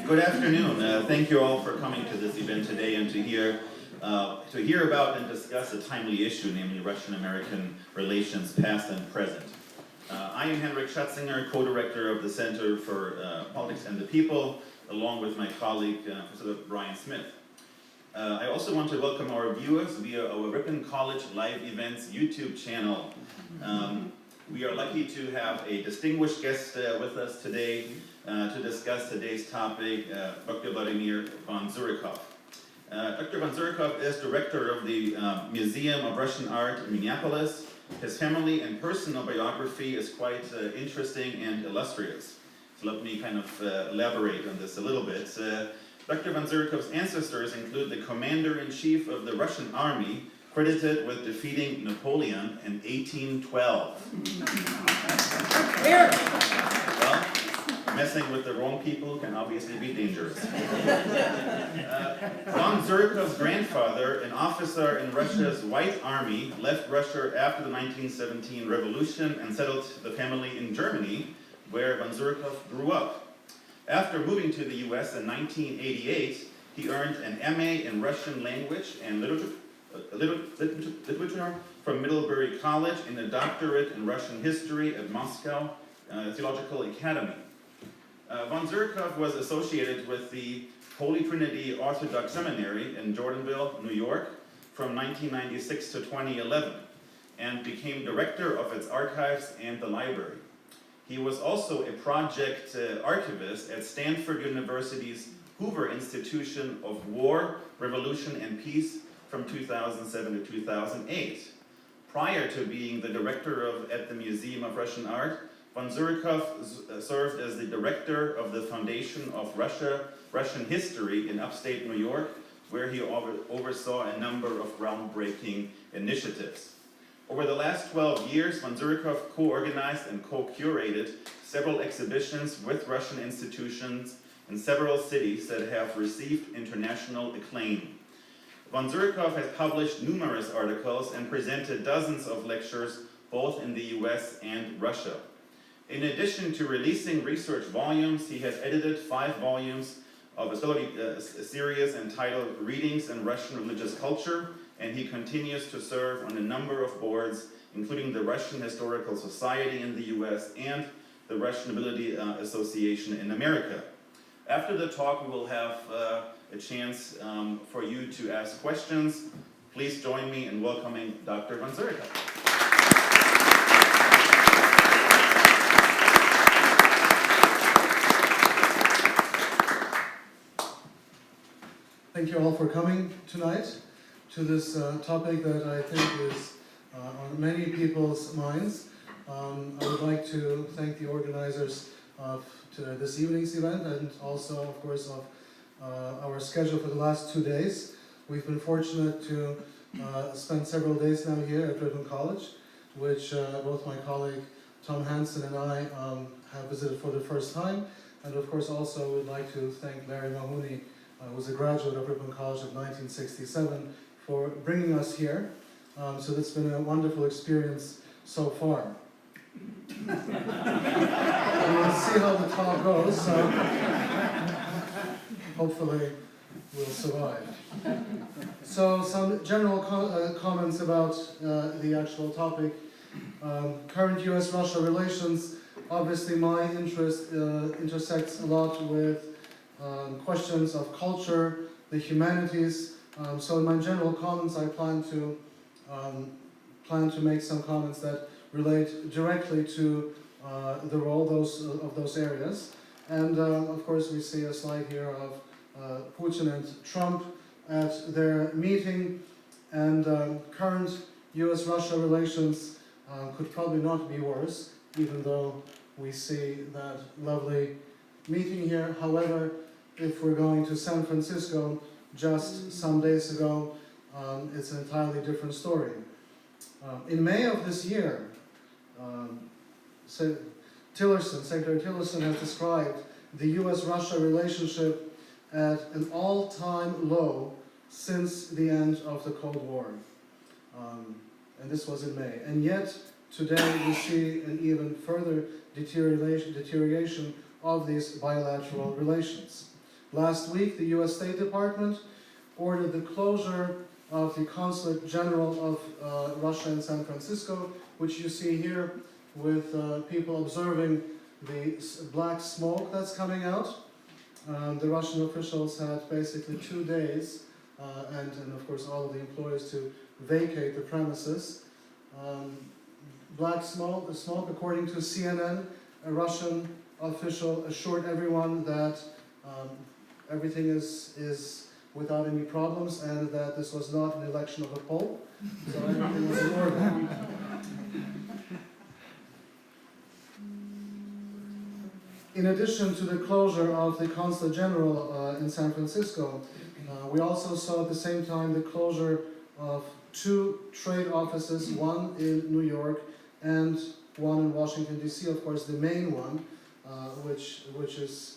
Good afternoon. Thank you all for coming to this event today and to hear about and discuss a timely issue, namely Russian-American relations past and present. I am Henrik Schatzinger, co-director of the Center for Politics and the People, along with my colleague, Professor Brian Smith. I also want to welcome our viewers via our Ripon College Live Events YouTube channel. We are lucky to have a distinguished guest with us today to discuss today's topic, Dr. Vladimir von Surikov. Dr. von Surikov is director of the Museum of Russian Art in Minneapolis. His family and personal biography is quite interesting and illustrious. So let me kind of elaborate on this a little bit. Dr. von Zurikov's ancestors include the commander-in-chief of the Russian army, credited with defeating Napoleon in 1812. Well, messing with the wrong people can obviously be dangerous. Von Zurikov's grandfather, an officer in Russia's White Army, left Russia after the 1917 revolution and settled the family in Germany, where von Zurikov grew up. After moving to the US in 1988, he earned an MA in Russian language and literature from Middlebury College and a doctorate in Russian history at Moscow Theological Academy. Von Zurikov was associated with the Holy Trinity Orthodox Seminary in Jordanville, New York, from 1996 to 2011, and became director of its archives and the library. He was also a project archivist at Stanford University's Hoover Institution of War, Revolution, and Peace from 2007 to 2008. Prior to being the director at the Museum of Russian Art, von Zurikov served as the director of the Foundation of Russian History in upstate New York, where he oversaw a number of groundbreaking initiatives. Over the last 12 years, von Zurikov co-organized and co-curated several exhibitions with Russian institutions in several cities that have received international acclaim. Von Zurikov has published numerous articles and presented dozens of lectures both in the US and Russia. In addition to releasing research volumes, he has edited 5 volumes of a series entitled Readings in Russian Religious Culture, and he continues to serve on a number of boards, including the Russian Historical Society in the US and the Russian Ability Association in America. After the talk, we will have a chance for you to ask questions. Please join me in welcoming Dr. von Zurikov. Thank you all for coming tonight to this topic that I think is on many people's minds. I would like to thank the organizers of this evening's event and also, of course, of our schedule for the last 2 days. We've been fortunate to spend several days now here at Ripon College, which both my colleague Tom Hansen and I have visited for the first time. And of course also we'd like to thank Larry Mahoney, who was a graduate of Ripon College in 1967, for bringing us here. So it's been a wonderful experience so far. We'll see how the talk goes, so hopefully we'll survive. So some general comments about the actual topic. Current US-Russia relations, obviously my interest intersects a lot with questions of culture, the humanities. So in my general comments I plan to make some comments that relate directly to the role of those areas. And of course we see a slide here of Putin and Trump at their meeting, and current US-Russia relations could probably not be worse, even though we see that lovely meeting here. However, if we're going to San Francisco just some days ago, it's an entirely different story. In May of this year, Secretary Tillerson has described the US-Russia relationship at an all-time low since the end of the Cold War. And this was in May. And yet, today we see an even further deterioration of these bilateral relations. Last week, the US State Department ordered the closure of the Consulate General of Russia in San Francisco, which you see here with people observing the black smoke that's coming out. The Russian officials had basically 2 days, and of course all of the employees, to vacate the premises. Black smoke, according to CNN, a Russian official assured everyone that everything is without any problems and that this was not an election of a pope, so everything was in order. In addition to the closure of the Consulate General in San Francisco, we also saw at the same time the closure of 2 trade offices, one in New York and one in Washington, D.C., of course the main one, which is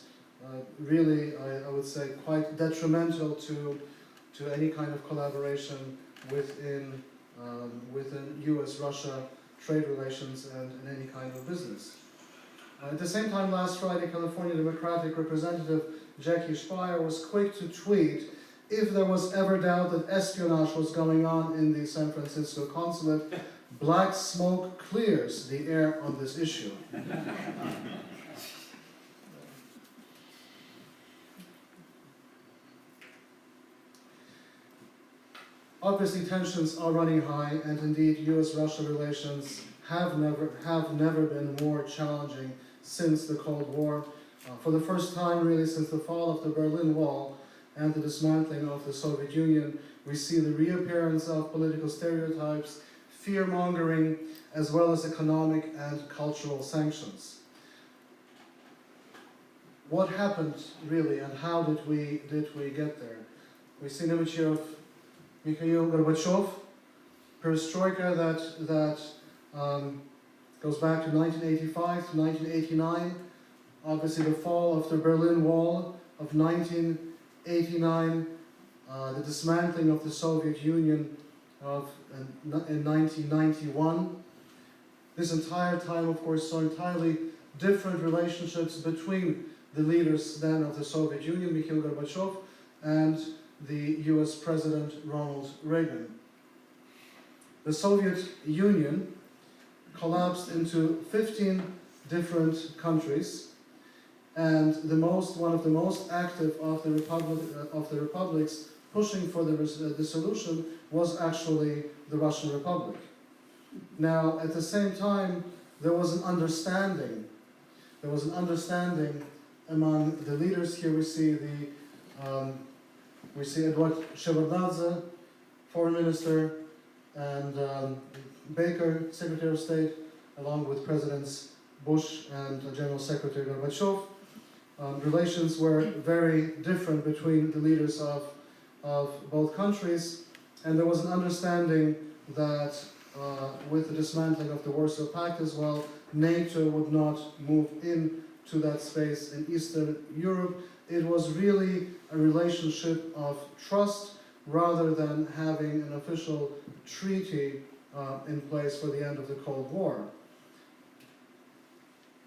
really, I would say, quite detrimental to any kind of collaboration within US-Russia trade relations and in any kind of business. At the same time, last Friday, California Democratic Representative Jackie Speyer was quick to tweet, if there was ever doubt that espionage was going on in the San Francisco consulate, black smoke clears the air on this issue. Obviously, tensions are running high, and indeed, US-Russia relations have never been more challenging since the Cold War. For the first time, really, since the fall of the Berlin Wall and the dismantling of the Soviet Union, we see the reappearance of political stereotypes, fear-mongering, as well as economic and cultural sanctions. What happened, really, and how did we get there? We see an image here of Mikhail Gorbachev, perestroika that goes back to 1985 to 1989. Obviously, the fall of the Berlin Wall of 1989, the dismantling of the Soviet Union in 1991. This entire time, of course, saw entirely different relationships between the leaders then of the Soviet Union, Mikhail Gorbachev, and the US President Ronald Reagan. The Soviet Union collapsed into 15 different countries, and one of the most active of the republics pushing for the dissolution was actually the Russian Republic. Now, at the same time, there was an understanding among the leaders. Here we see Eduard Shevardnadze, Foreign Minister, and Baker, Secretary of State, along with Presidents Bush and General Secretary Gorbachev. Relations were very different between the leaders of both countries, and there was an understanding that with the dismantling of the Warsaw Pact as well, NATO would not move into that space in Eastern Europe. It was really a relationship of trust rather than having an official treaty in place for the end of the Cold War.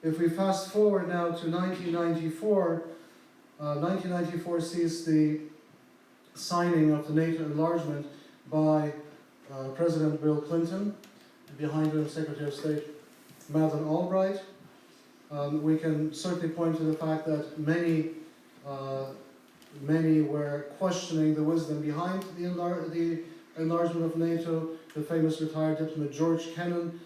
If we fast forward now to 1994, 1994 sees the signing of the NATO enlargement by President Bill Clinton, behind him Secretary of State Madeleine Albright. We can certainly point to the fact that many were questioning the wisdom behind the enlargement of NATO. The famous retired diplomat George Kennan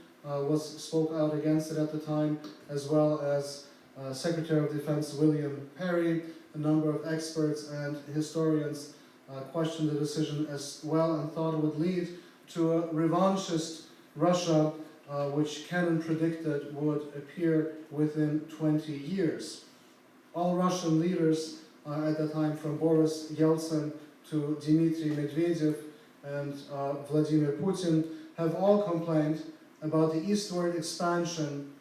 spoke out against it at the time, as well as Secretary of Defense William Perry. A number of experts and historians questioned the decision as well and thought it would lead to a revanchist Russia, which Kennan predicted would appear within 20 years. All Russian leaders at that time, from Boris Yeltsin to Dmitry Medvedev and Vladimir Putin, have all complained about the eastward expansion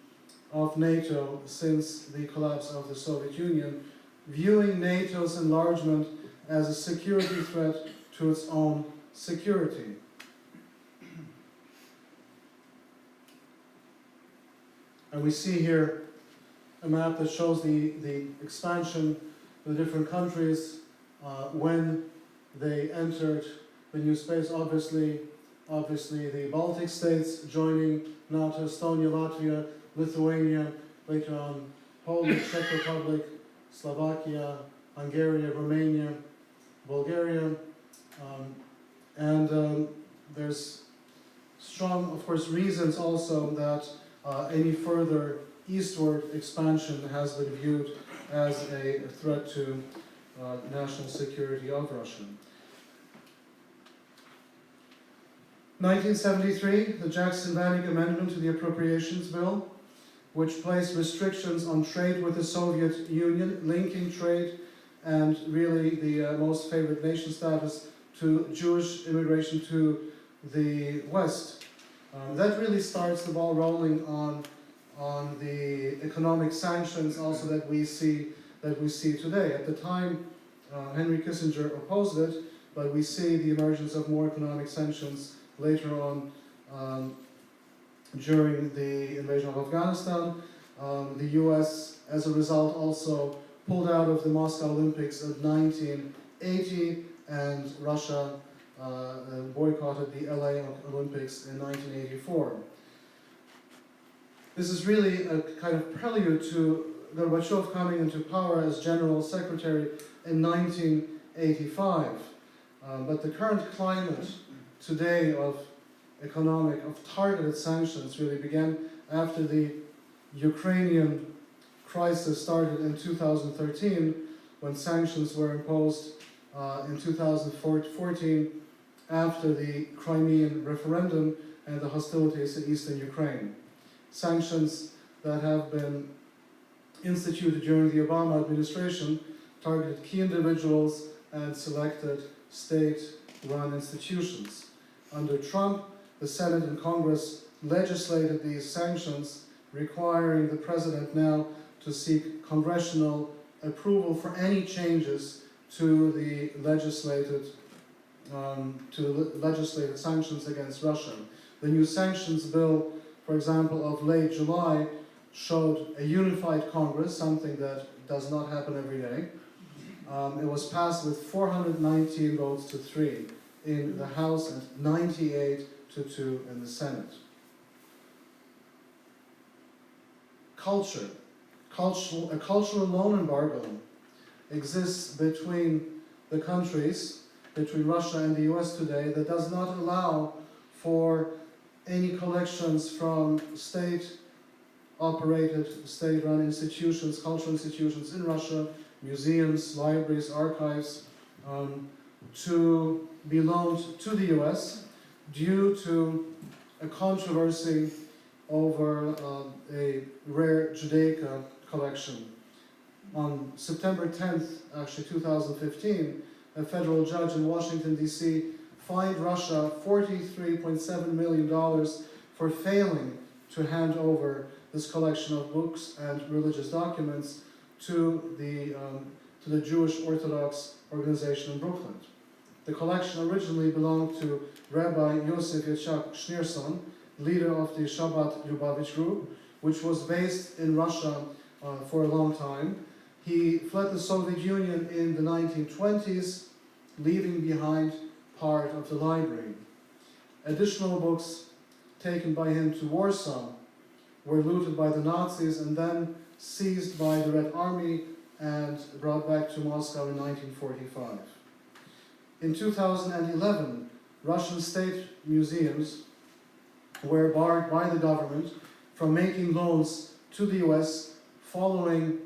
of NATO since the collapse of the Soviet Union, viewing NATO's enlargement as a security threat to its own security. And we see here a map that shows the expansion of the different countries when they entered the new space. Obviously the Baltic states joining NATO, Estonia, Latvia, Lithuania, later on Poland, Czech Republic, Slovakia, Hungary, Romania, Bulgaria, and there's strong, of course, reasons also that any further eastward expansion has been viewed as a threat to national security of Russia. 1973, the Jackson-Vanik Amendment to the Appropriations Bill, which placed restrictions on trade with the Soviet Union, linking trade and really the most favored nation status to Jewish immigration to the West. That really starts the ball rolling on the economic sanctions also that we see today. At the time, Henry Kissinger opposed it, but we see the emergence of more economic sanctions later on during the invasion of Afghanistan. The US, as a result, also pulled out of the Moscow Olympics of 1980, and Russia boycotted the LA Olympics in 1984. This is really a kind of prelude to Gorbachev coming into power as General Secretary in 1985. But the current climate today of targeted sanctions really began after the Ukrainian crisis started in 2013, when sanctions were imposed in 2014 after the Crimean referendum and the hostilities in eastern Ukraine. Sanctions that have been instituted during the Obama administration targeted key individuals and selected state-run institutions. Under Trump, the Senate and Congress legislated these sanctions, requiring the president now to seek congressional approval for any changes to the legislated sanctions against Russia. The new sanctions bill, for example, of late July, showed a unified Congress, something that does not happen every day. It was passed with 419 votes to 3 in the House and 98 to 2 in the Senate. A cultural loan embargo exists between the countries, between Russia and the US today, that does not allow for any collections from state-operated, state-run institutions, cultural institutions in Russia, museums, libraries, archives, to be loaned to the US due to a controversy over a rare Judaica collection. On September 10th, actually 2015, a federal judge in Washington, D.C. fined Russia $43.7 million for failing to hand over this collection of books and religious documents to the Jewish Orthodox organization in Brooklyn. The collection originally belonged to Rabbi Yosef Yitzhak Schneerson, leader of the Shabbat Lubavitch group, which was based in Russia for a long time. He fled the Soviet Union in the 1920s, leaving behind part of the library. Additional books taken by him to Warsaw were looted by the Nazis and then seized by the Red Army and brought back to Moscow in 1945. In 2011, Russian state museums were barred by the government from making loans to the US following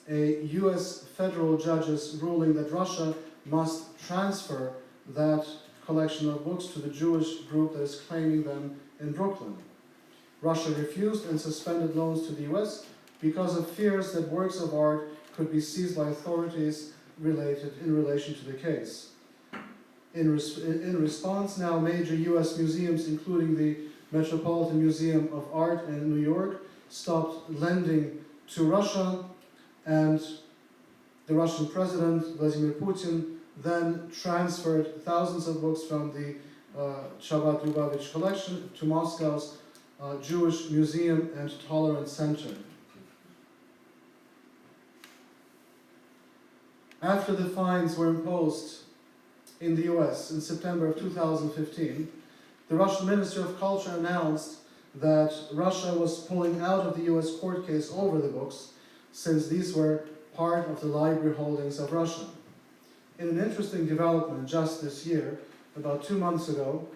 a US federal judge's ruling that Russia must transfer that collection of books to the Jewish group that is claiming them in Brooklyn. Russia refused and suspended loans to the US because of fears that works of art could be seized by authorities in relation to the case. In response, now major US museums, including the Metropolitan Museum of Art in New York, stopped lending to Russia, and the Russian president, Vladimir Putin, then transferred thousands of books from the Shabbat Lubavitch collection to Moscow's Jewish Museum and Tolerance Center. After the fines were imposed in the US in September of 2015, the Russian Ministry of Culture announced that Russia was pulling out of the US court case over the books, since these were part of the library holdings of Russia. In an interesting development just this year, about 2 months ago,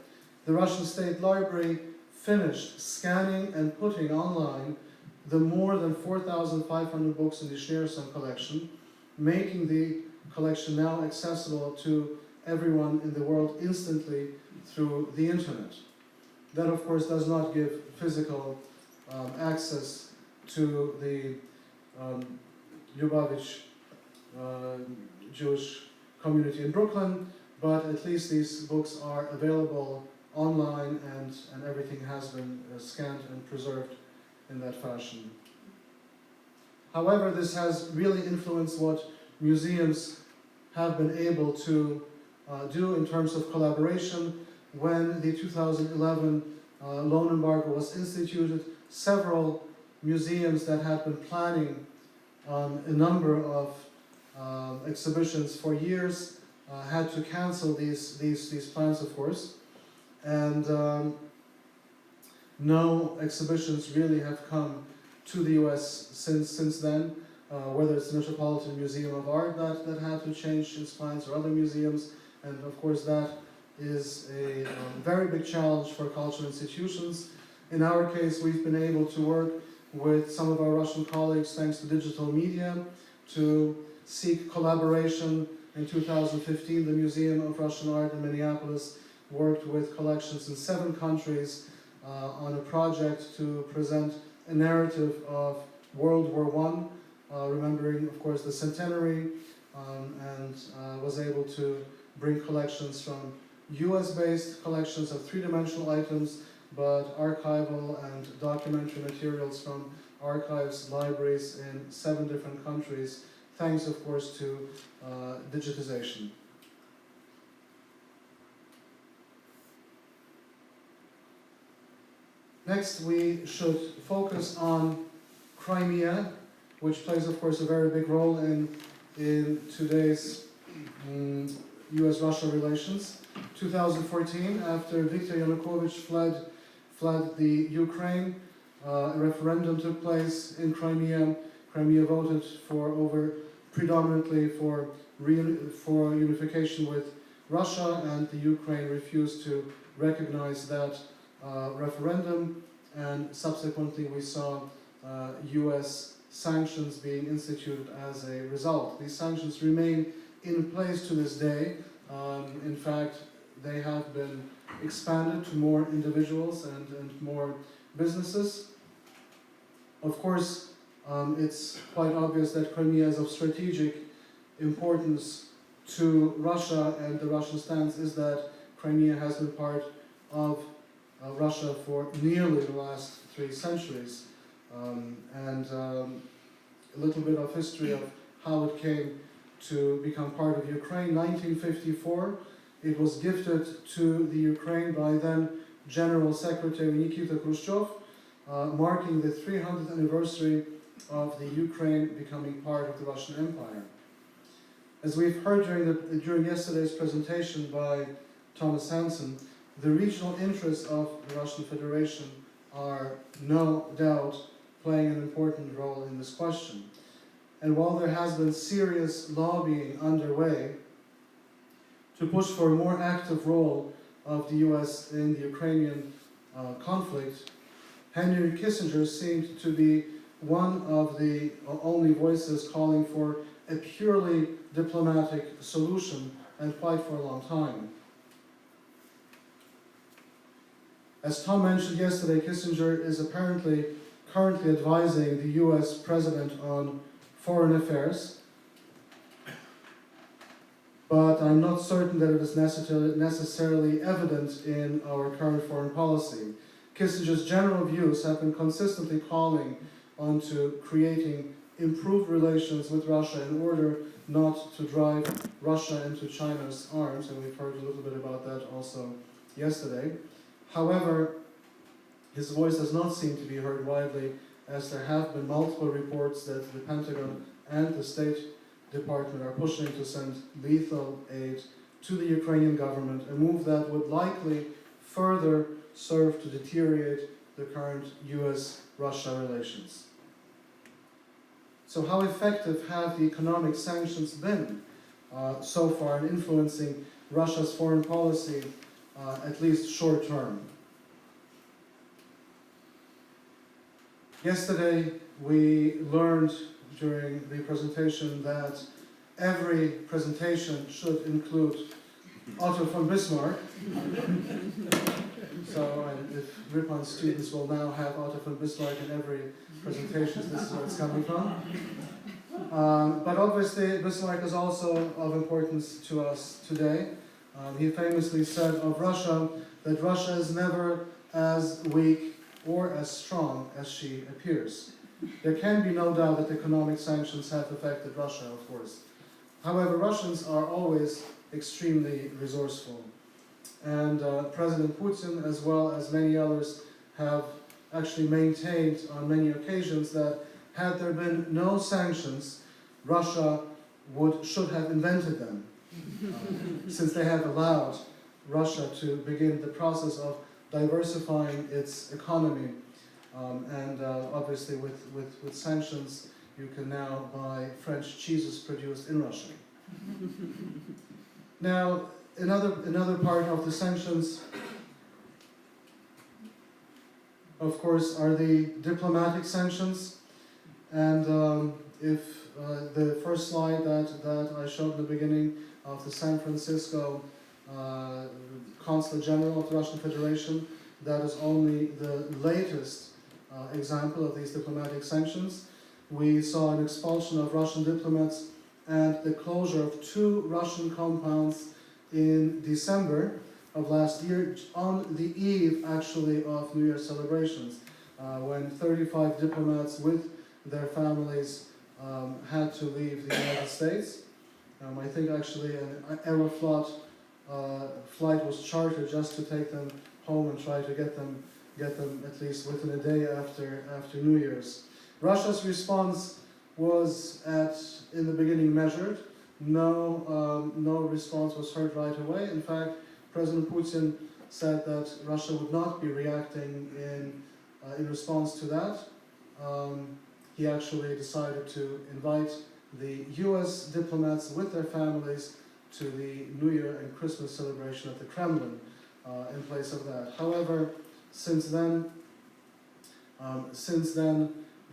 the Russian State Library finished scanning and putting online the more than 4,500 books in the Schneerson collection, making the collection now accessible to everyone in the world instantly through the internet. That, of course, does not give physical access to the Lubavitch Jewish community in Brooklyn, but at least these books are available online, and everything has been scanned and preserved in that fashion. However, this has really influenced what museums have been able to do in terms of collaboration. When the 2011 loan embargo was instituted, several museums that had been planning a number of exhibitions for years had to cancel these plans, of course, and no exhibitions really have come to the US since then, whether it's the Metropolitan Museum of Art that had to change its plans, or other museums, and of course that is a very big challenge for cultural institutions. In our case, we've been able to work with some of our Russian colleagues, thanks to digital media, to seek collaboration. In 2015, the Museum of Russian Art in Minneapolis worked with collections in 7 countries on a project to present a narrative of World War I, remembering, of course, the centenary, and was able to bring collections from US-based collections of 3-dimensional items, but archival and documentary materials from archives, libraries in 7 different countries, thanks, of course, to digitization. Next, we should focus on Crimea, which plays, of course, a very big role in today's US-Russia relations. 2014, after Viktor Yanukovych fled the Ukraine, a referendum took place in Crimea. Crimea voted predominantly for unification with Russia, and the Ukraine refused to recognize that referendum, and subsequently we saw US sanctions being instituted as a result. These sanctions remain in place to this day. In fact, they have been expanded to more individuals and more businesses. Of course, it's quite obvious that Crimea is of strategic importance to Russia, and the Russian stance is that Crimea has been part of Russia for nearly the last 3 centuries. A little bit of history of how it came to become part of Ukraine. 1954, it was gifted to the Ukraine by then General Secretary Nikita Khrushchev, marking the 300th anniversary of the Ukraine becoming part of the Russian Empire. As we've heard during yesterday's presentation by Thomas Hansen, the regional interests of the Russian Federation are no doubt playing an important role in this question. And while there has been serious lobbying underway to push for a more active role of the US in the Ukrainian conflict, Henry Kissinger seemed to be one of the only voices calling for a purely diplomatic solution, and quite for a long time. As Tom mentioned yesterday, Kissinger is apparently currently advising the US president on foreign affairs, but I'm not certain that it is necessarily evident in our current foreign policy. Kissinger's general views have been consistently calling onto creating improved relations with Russia in order not to drive Russia into China's arms, and we've heard a little bit about that also yesterday. However, his voice does not seem to be heard widely, as there have been multiple reports that the Pentagon and the State department are pushing to send lethal aid to the Ukrainian government, a move that would likely further serve to deteriorate the current US-Russia relations. So how effective have the economic sanctions been so far in influencing Russia's foreign policy, at least short term? Yesterday we learned during the presentation that every presentation should include Otto von Bismarck. So if Ripon students will now have Otto von Bismarck in every presentation, this is where it's coming from. But obviously Bismarck is also of importance to us today. He famously said of Russia that Russia is never as weak or as strong as she appears. There can be no doubt that economic sanctions have affected Russia, of course. However, Russians are always extremely resourceful. And President Putin, as well as many others, have actually maintained on many occasions that had there been no sanctions, Russia should have invented them, since they have allowed Russia to begin the process of diversifying its economy. And obviously with sanctions, you can now buy French cheeses produced in Russia. Now, another part of the sanctions, of course, are the diplomatic sanctions. And if the first slide that I showed at the beginning of the San Francisco Consulate General of the Russian Federation, that is only the latest example of these diplomatic sanctions. We saw an expulsion of Russian diplomats and the closure of 2 Russian compounds in December of last year, on the eve actually of New Year's celebrations, when 35 diplomats with their families had to leave the United States. I think actually an Aeroflot flight was chartered just to take them home and try to get them at least within a day after New Year's. Russia's response was in the beginning measured. No response was heard right away. In fact, President Putin said that Russia would not be reacting in response to that. He actually decided to invite the US diplomats with their families to the New Year and Christmas celebration at the Kremlin in place of that. However, since then,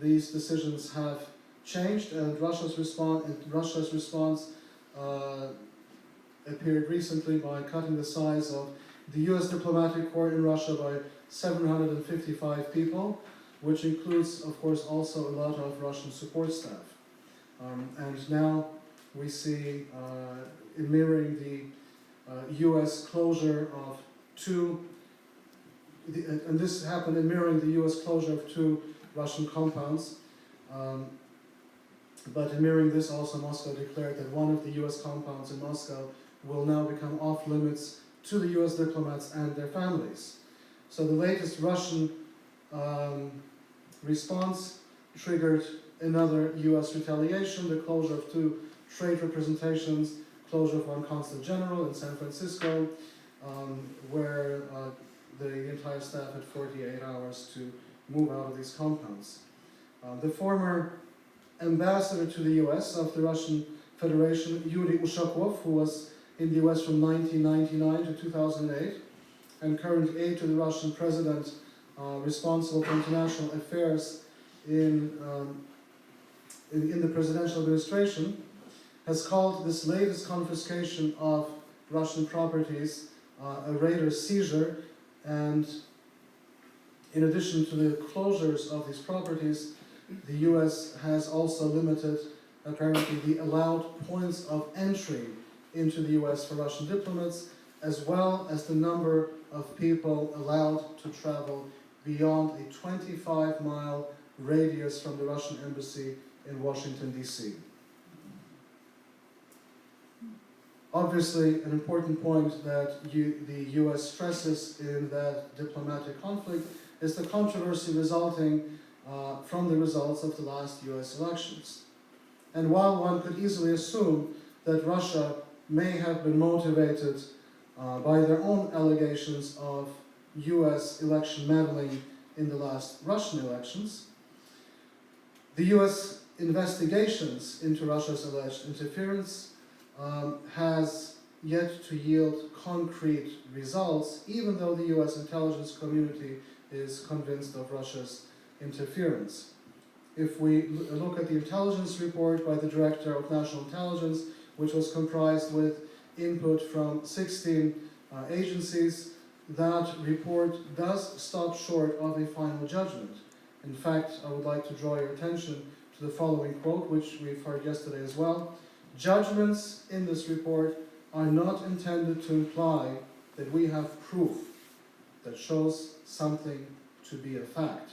these decisions have changed, and Russia's response appeared recently by cutting the size of the US diplomatic corps in Russia by 755 people, which includes, of course, also a lot of Russian support staff. And now we see, in mirroring the US closure of 2, and this happened in mirroring the US closure of 2 Russian compounds. But in mirroring this, also Moscow declared that one of the US compounds in Moscow will now become off limits to the US diplomats and their families. So the latest Russian response triggered another US retaliation, the closure of 2 trade representations, closure of 1 consulate general in San Francisco, where the entire staff had 48 hours to move out of these compounds. The former ambassador to the US of the Russian Federation, Yuri Ushakov, who was in the US from 1999 to 2008, and current aide to the Russian president, responsible for international affairs in the presidential administration, has called this latest confiscation of Russian properties a raider seizure, and in addition to the closures of these properties, the US has also limited, apparently, the allowed points of entry into the US for Russian diplomats, as well as the number of people allowed to travel beyond a 25-mile radius from the Russian embassy in Washington, D.C. Obviously, an important point that the US stresses in that diplomatic conflict is the controversy resulting from the results of the last US elections. And while one could easily assume that Russia may have been motivated by their own allegations of US election meddling in the last Russian elections, the US investigations into Russia's alleged interference has yet to yield concrete results, even though the US intelligence community is convinced of Russia's interference. If we look at the intelligence report by the Director of National Intelligence, which was comprised with input from 16 agencies, that report does stop short of a final judgment. In fact, I would like to draw your attention to the following quote, which we've heard yesterday as well. Judgments in this report are not intended to imply that we have proof that shows something to be a fact.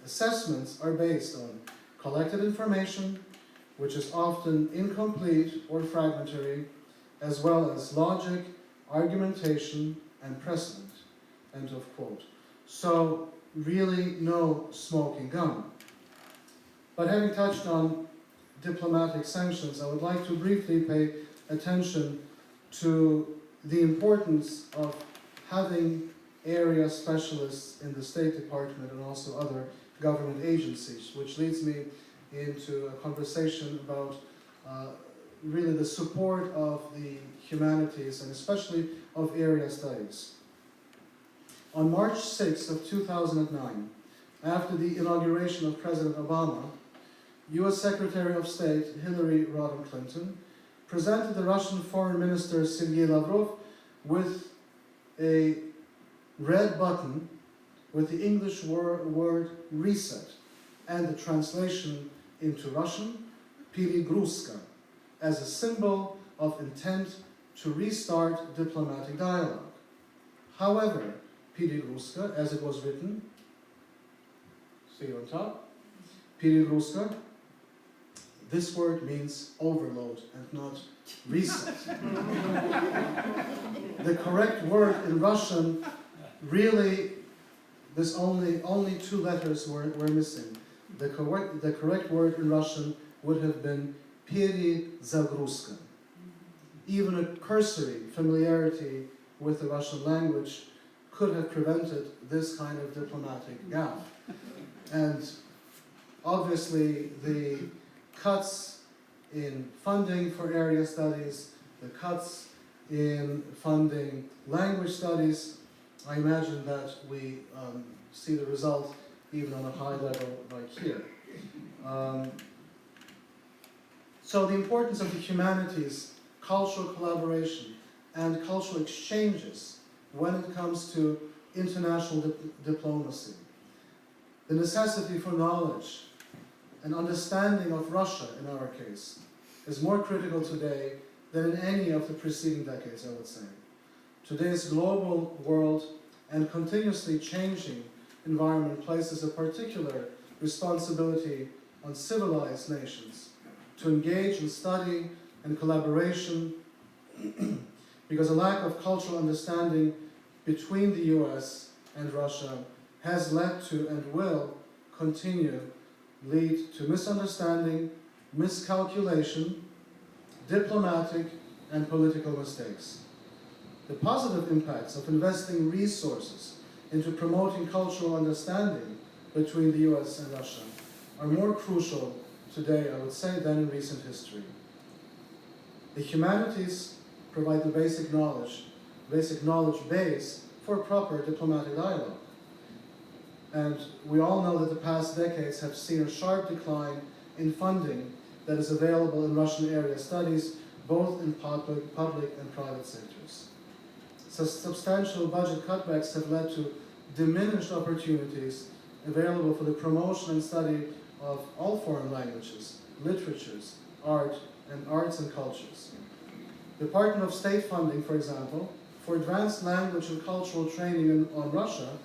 Assessments are based on collected information, which is often incomplete or fragmentary, as well as logic, argumentation, and precedent. End of quote. So, really no smoking gun. But having touched on diplomatic sanctions, I would like to briefly pay attention to the importance of having area specialists in the State Department and also other government agencies, which leads me into a conversation about really the support of the humanities and especially of area studies. On March 6th of 2009, after the inauguration of President Obama, US Secretary of State Hillary Rodham Clinton presented the Russian Foreign Minister Sergei Lavrov with a red button with the English word reset and the translation into Russian, перегрузка, as a symbol of intent to restart diplomatic dialogue. However, перегрузка, as it was written, see on top, перегрузка, this word means overload and not reset. The correct word in Russian, really, there's only two letters were missing. The correct word in Russian would have been перезагрузка. Even a cursory familiarity with the Russian language could have prevented this kind of diplomatic gaffe. And obviously the cuts in funding for area studies, the cuts in funding language studies, I imagine that we see the result even on a high level like here. So the importance of the humanities, cultural collaboration, and cultural exchanges when it comes to international diplomacy. The necessity for knowledge and understanding of Russia, in our case, is more critical today than in any of the preceding decades, I would say. Today's global world and continuously changing environment places a particular responsibility on civilized nations to engage in study and collaboration because a lack of cultural understanding between the US and Russia has led to and will continue lead to misunderstanding, miscalculation, diplomatic and political mistakes. The positive impacts of investing resources into promoting cultural understanding between the US and Russia are more crucial today, I would say, than in recent history. The humanities provide the basic knowledge base for proper diplomatic dialogue. And we all know that the past decades have seen a sharp decline in funding that is available in Russian area studies, both in public and private sectors. So substantial budget cutbacks have led to diminished opportunities available for the promotion and study of all foreign languages, literatures, arts and cultures. Department of State funding, for example, for advanced language and cultural training on Russia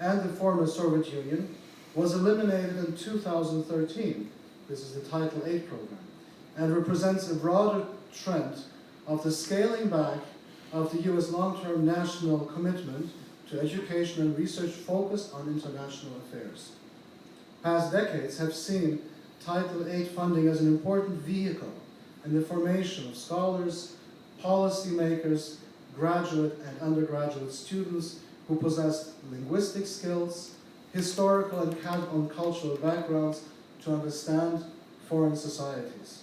and the former Soviet Union was eliminated in 2013. This is the Title VIII program, and represents a broader trend of the scaling back of the US long-term national commitment to education and research focused on international affairs. Past decades have seen Title VIII funding as an important vehicle in the formation of scholars, policymakers, graduate and undergraduate students who possessed linguistic skills, historical and cultural backgrounds to understand foreign societies.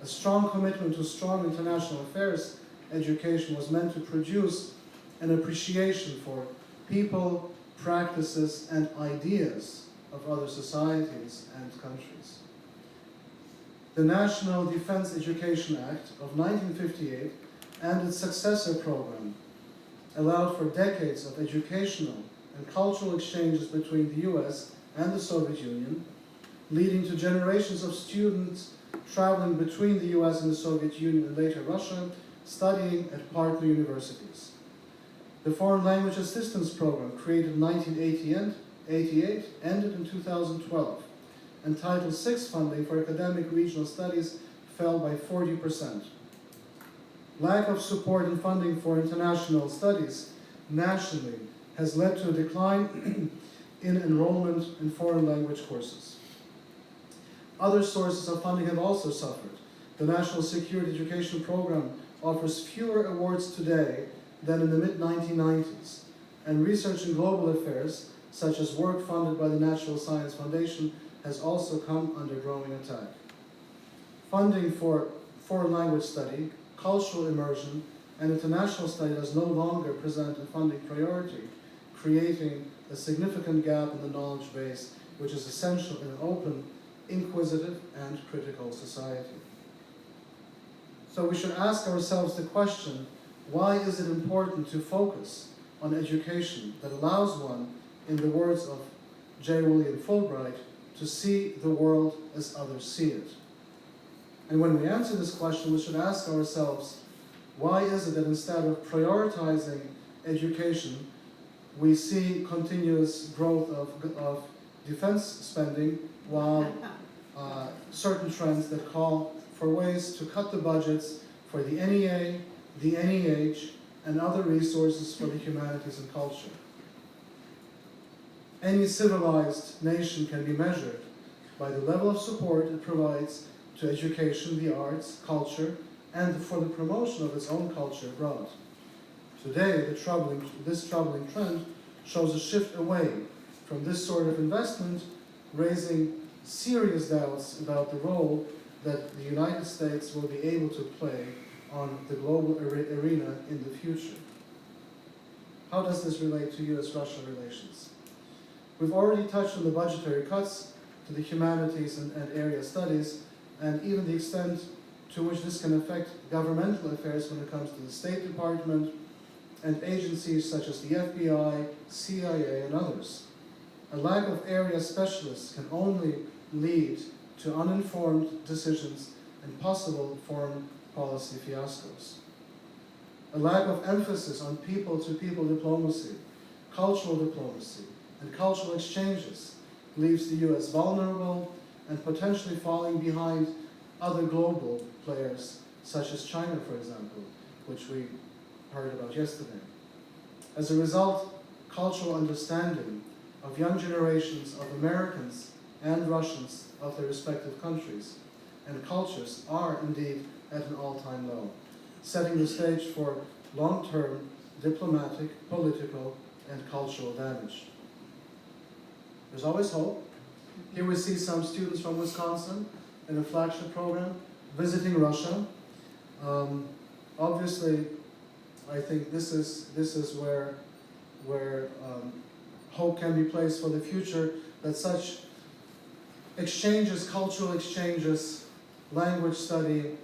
A strong commitment to strong international affairs education was meant to produce an appreciation for people, practices, and ideas of other societies and countries. The National Defense Education Act of 1958 and its successor program allowed for decades of educational and cultural exchanges between the US and the Soviet Union, leading to generations of students traveling between the US and the Soviet Union and later Russia, studying at partner universities. The Foreign Language Assistance Program, created in 1988, ended in 2012, and Title VI funding for academic regional studies fell by 40%. Lack of support and funding for international studies nationally has led to a decline in enrollment in foreign language courses. Other sources of funding have also suffered. The National Security Education Program offers fewer awards today than in the mid-1990s, and research in global affairs, such as work funded by the Natural Science Foundation, has also come under growing attack. Funding for foreign language study, cultural immersion, and international study does no longer present a funding priority, creating a significant gap in the knowledge base, which is essential in an open, inquisitive, and critical society. So we should ask ourselves the question, why is it important to focus on education that allows one, in the words of J. William Fulbright, to see the world as others see it? And when we answer this question, we should ask ourselves, why is it that instead of prioritizing education, we see continuous growth of defense spending, while certain trends that call for ways to cut the budgets for the NEA, the NEH, and other resources for the humanities and culture? Any civilized nation can be measured by the level of support it provides to education, the arts, culture, and for the promotion of its own culture abroad. Today, this troubling trend shows a shift away from this sort of investment, raising serious doubts about the role that the United States will be able to play on the global arena in the future. How does this relate to US-Russia relations? We've already touched on the budgetary cuts to the humanities and area studies, and even the extent to which this can affect governmental affairs when it comes to the State Department and agencies such as the FBI, CIA, and others. A lack of area specialists can only lead to uninformed decisions and possible foreign policy fiascos. A lack of emphasis on people-to-people diplomacy, cultural diplomacy, and cultural exchanges leaves the US vulnerable and potentially falling behind other global players, such as China, for example, which we heard about yesterday. As a result, cultural understanding of young generations of Americans and Russians of their respective countries and cultures are indeed at an all-time low, setting the stage for long-term diplomatic, political, and cultural damage. There's always hope. Here we see some students from Wisconsin in a flagship program visiting Russia. Obviously, I think this is where hope can be placed for the future, that such exchanges, cultural exchanges, language study,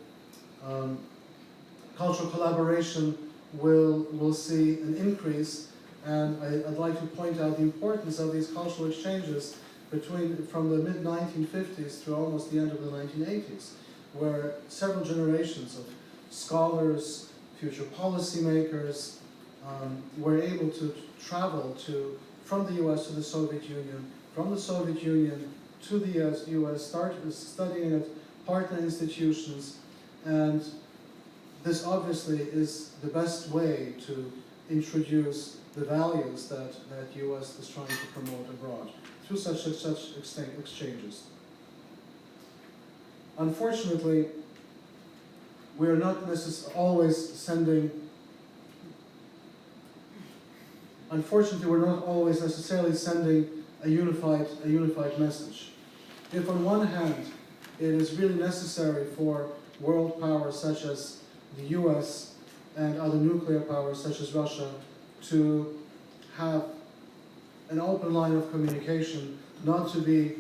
cultural collaboration will see an increase. And I'd like to point out the importance of these cultural exchanges from the mid-1950s through almost the end of the 1980s, where several generations of scholars, future policymakers, were able to travel from the US to the Soviet Union, from the Soviet Union to the US, started studying at partner institutions, and this obviously is the best way to introduce the values that US is trying to promote abroad through such exchanges. Unfortunately, we're not always necessarily sending a unified message. If on one hand, it is really necessary for world powers such as the US and other nuclear powers such as Russia to have an open line of communication, not to be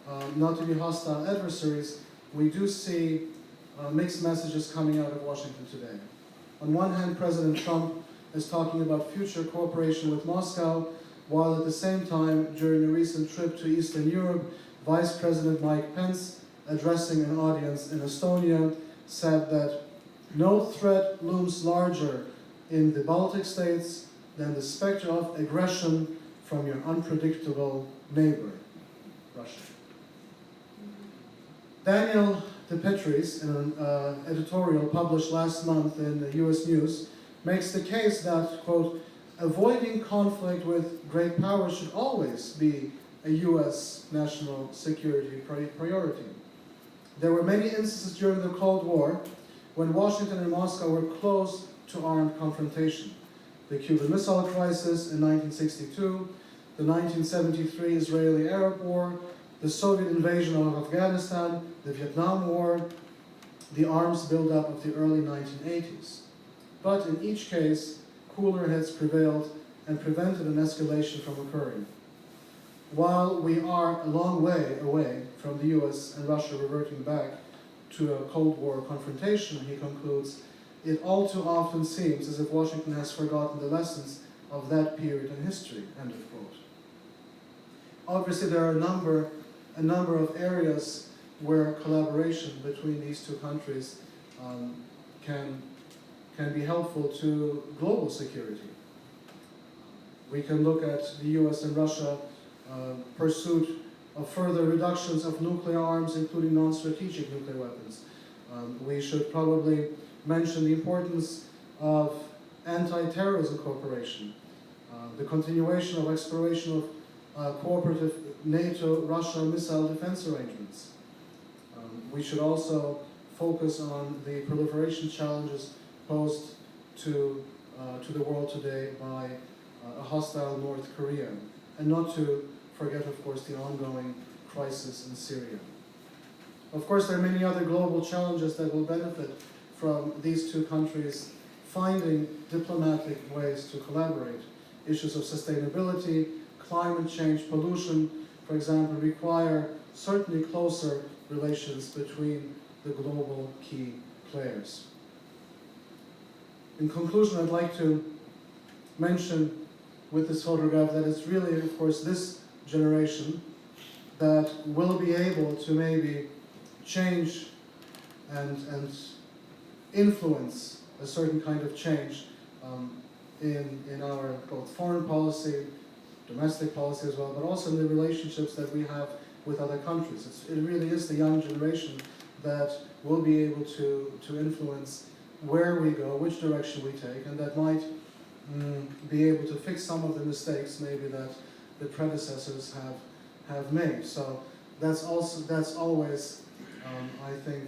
hostile adversaries, we do see mixed messages coming out of Washington today. On one hand, President Trump is talking about future cooperation with Moscow, while at the same time, during a recent trip to Eastern Europe, Vice President Mike Pence, addressing an audience in Estonia, said that no threat looms larger in the Baltic states than the specter of aggression from your unpredictable neighbor, Russia. Daniel DePetris, in an editorial published last month in the US News, makes the case that, quote, avoiding conflict with great powers should always be a US national security priority. There were many instances during the Cold War when Washington and Moscow were close to armed confrontation. The Cuban Missile Crisis in 1962, the 1973 Israeli-Arab War, the Soviet invasion of Afghanistan, the Vietnam War, the arms buildup of the early 1980s. But in each case, cooler heads prevailed and prevented an escalation from occurring. While we are a long way away from the US and Russia reverting back to a Cold War confrontation, he concludes, it all too often seems as if Washington has forgotten the lessons of that period in history, end of quote. Obviously, there are a number of areas where collaboration between these two countries can be helpful to global security. We can look at the US and Russia pursuit of further reductions of nuclear arms, including non-strategic nuclear weapons. We should probably mention the importance of anti-terrorism cooperation, the continuation of exploration of cooperative NATO-Russia missile defense arrangements. We should also focus on the proliferation challenges posed to the world today by a hostile North Korea, and not to forget, of course, the ongoing crisis in Syria. Of course, there are many other global challenges that will benefit from these two countries finding diplomatic ways to collaborate. Issues of sustainability, climate change, pollution, for example, require certainly closer relations between the global key players. In conclusion, I'd like to mention with this photograph that it's really, of course, this generation that will be able to maybe change and influence a certain kind of change in our both foreign policy, domestic policy as well, but also in the relationships that we have with other countries. It really is the young generation that will be able to influence where we go, which direction we take, and that might be able to fix some of the mistakes maybe that the predecessors have made. So that's always, I think,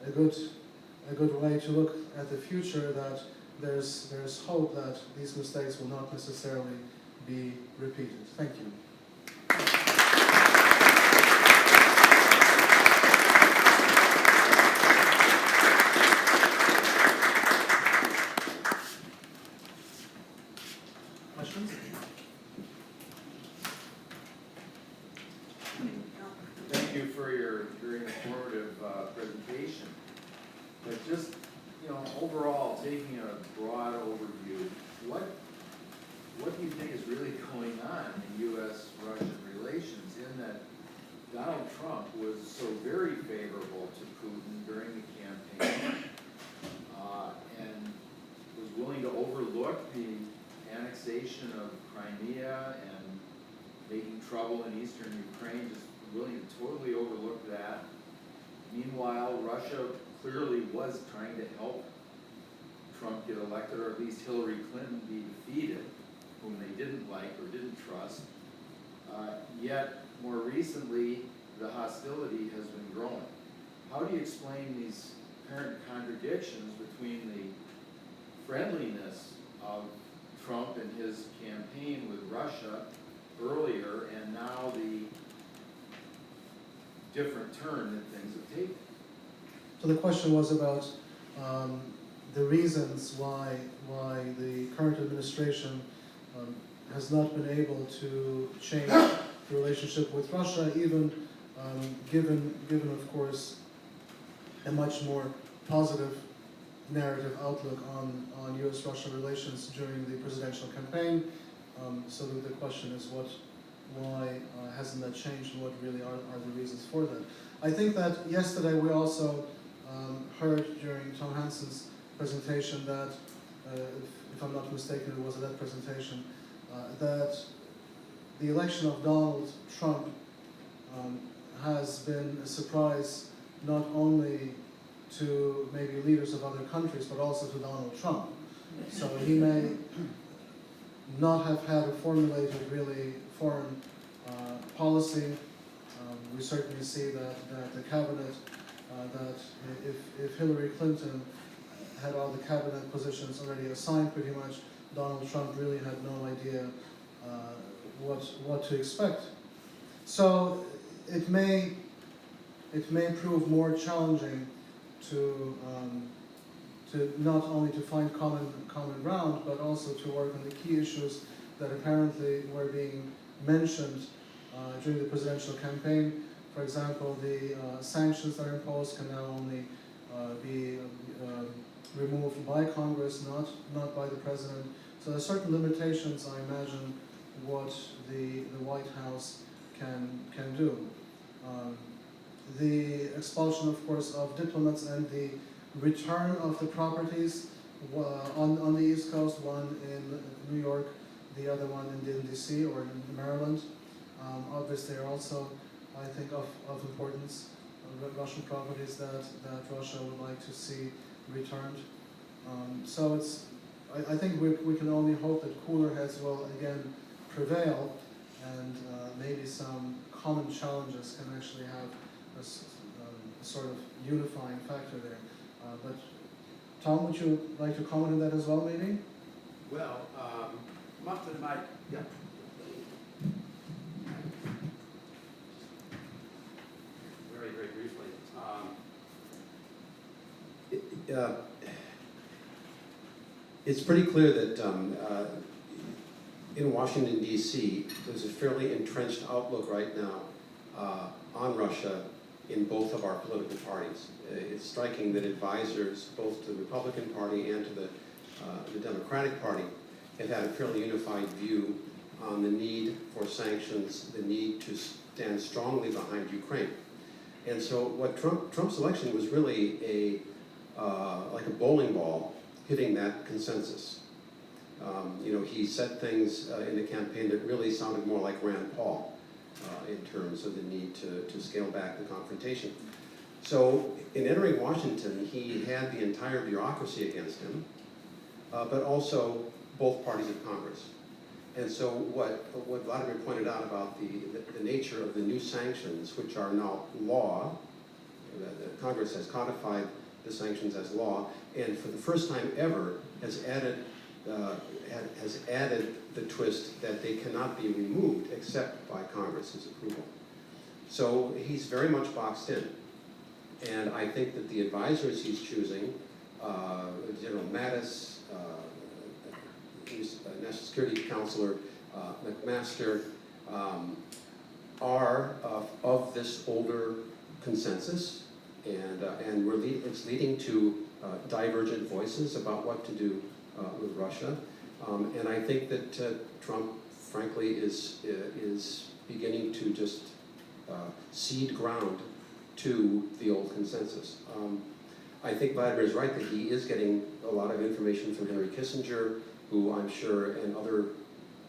a good way to look at the future, that there's hope that these mistakes will not necessarily be repeated. Thank you. Questions? Thank you for your very informative presentation. But just, overall, taking a broad overview, what do you think is really going on in U.S.-Russian relations, in that Donald Trump was so very favorable to Putin during the campaign and was willing to overlook the annexation of Crimea and making trouble in eastern Ukraine, just willing to totally overlook that. Meanwhile, Russia clearly was trying to help Trump get elected, or at least Hillary Clinton be defeated, whom they didn't like or didn't trust. Yet, more recently, the hostility has been growing. how do you explain these apparent contradictions between the friendliness of Trump and his campaign with Russia earlier and now the different turn that things have taken? So the question was about the reasons why the current administration has not been able to change the relationship with Russia, even given of course a much more positive narrative outlook on U.S.-Russia relations during the presidential campaign. So the question is why hasn't that changed, and what really are the reasons for that? I think that yesterday we also heard during Tom Hansen's presentation that, if I'm not mistaken, it was at that presentation, that the election of Donald Trump has been a surprise not only to maybe leaders of other countries, but also to Donald Trump. So he may not have had a formulated really foreign policy. We certainly see that the cabinet, that if Hillary Clinton had all the cabinet positions already assigned pretty much, Donald Trump really had no idea what to expect. So it may prove more challenging to not only to find common ground, but also to work on the key issues that apparently were being mentioned during the presidential campaign. For example, the sanctions that are imposed can now only be removed by Congress, not by the president. So there are certain limitations, I imagine, what the White House can do. The expulsion, of course, of diplomats and the return of the properties on the East Coast, one in New York, the other one in D.C. or in Maryland. Obviously are also, I think, of importance, Russian properties that Russia would like to see returned. So it's, I think we can only hope that cooler heads will again prevail, and maybe some common challenges can actually have a sort of unifying factor there. But Tom, would you like to comment on that as well, maybe? Well, Martin, yeah. Very, very briefly. It's pretty clear that in Washington, D.C., there's a fairly entrenched outlook right now on Russia in both of our political parties. It's striking that advisors, both to the Republican Party and to the Democratic Party, have had a fairly unified view on the need for sanctions, the need to stand strongly behind Ukraine. And so what Trump's election was really like a bowling ball hitting that consensus. He said things in the campaign that really sounded more like Rand Paul in terms of the need to scale back the confrontation. So in entering Washington, he had the entire bureaucracy against him, but also both parties of Congress. And so what Vladimir pointed out about the nature of the new sanctions, which are now law, that Congress has codified the sanctions as law, and for the first time ever has added the twist that they cannot be removed except by Congress's approval. So he's very much boxed in. And I think that the advisors he's choosing, General Mattis, National Security Counselor McMaster, are of this older consensus, and it's leading to divergent voices about what to do with Russia. And I think that Trump, frankly, is beginning to just cede ground to the old consensus. I think Vladimir is right that he is getting a lot of information from Henry Kissinger, who I'm sure, and other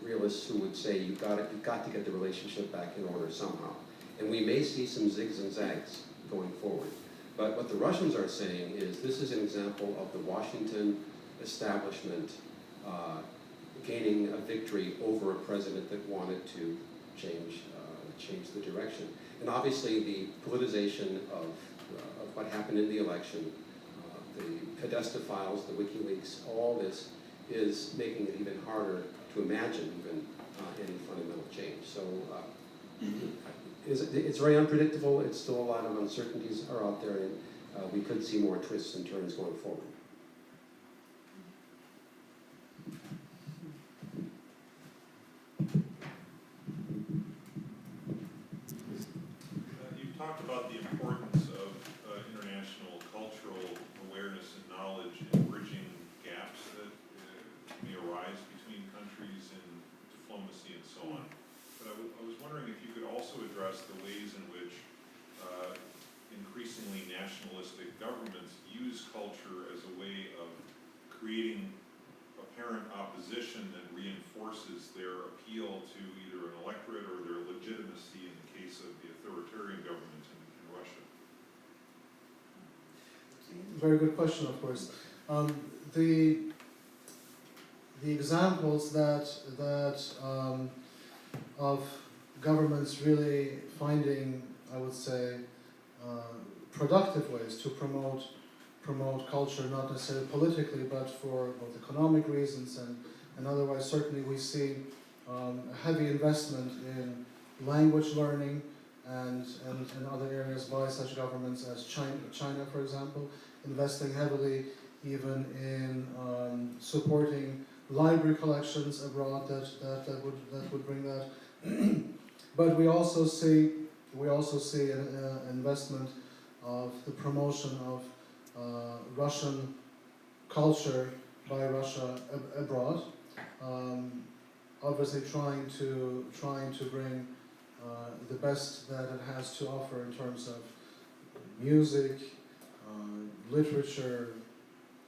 realists who would say you've got to get the relationship back in order somehow. And we may see some zigs and zags going forward. But what the Russians are saying is this is an example of the Washington establishment gaining a victory over a president that wanted to change the direction. And obviously the politicization of what happened in the election, the Podesta files, the WikiLeaks, all this is making it even harder to imagine even any fundamental change. So it's very unpredictable. It's still a lot of uncertainties are out there, and we could see more twists and turns going forward. You've talked about the importance of international cultural awareness and knowledge in bridging gaps that may arise between countries in diplomacy and so on. But I was wondering if you could also address the ways in which increasingly nationalistic governments use culture as a way of creating apparent opposition that reinforces their appeal to either an electorate or their legitimacy in the case of the authoritarian government in Russia. Very good question, of course. The examples that of governments really finding, I would say, productive ways to promote culture, not necessarily politically, but for both economic reasons and otherwise. Certainly, we see a heavy investment in language learning and other areas by such governments as China, for example, investing heavily even in supporting library collections abroad that would bring that. But we also see an investment of the promotion of Russian culture by Russia abroad, obviously trying to bring the best that it has to offer in terms of music, literature,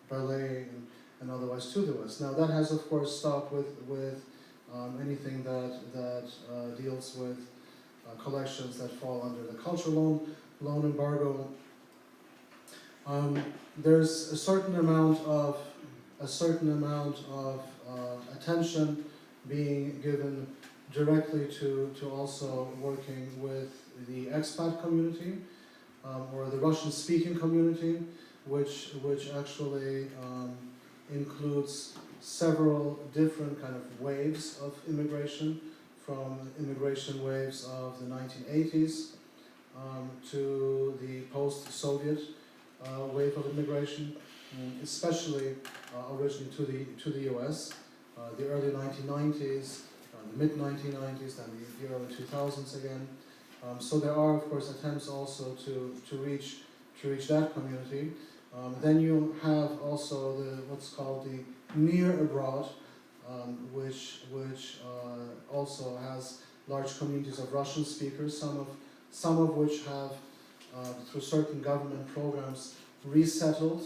ballet, and otherwise to the West. Now that has of course stopped with anything that deals with collections that fall under the cultural loan embargo. There's a certain amount of attention being given directly to also working with the expat community or the Russian-speaking community, which actually includes several different kind of waves of immigration, from immigration waves of the 1980s to the post-Soviet wave of immigration, especially originally to the U.S. The early 1990s, the mid 1990s, then the early 2000s again. So there are of course attempts also to reach that community. Then you have also what's called the near abroad, which also has large communities of Russian speakers, some of which have through certain government programs resettled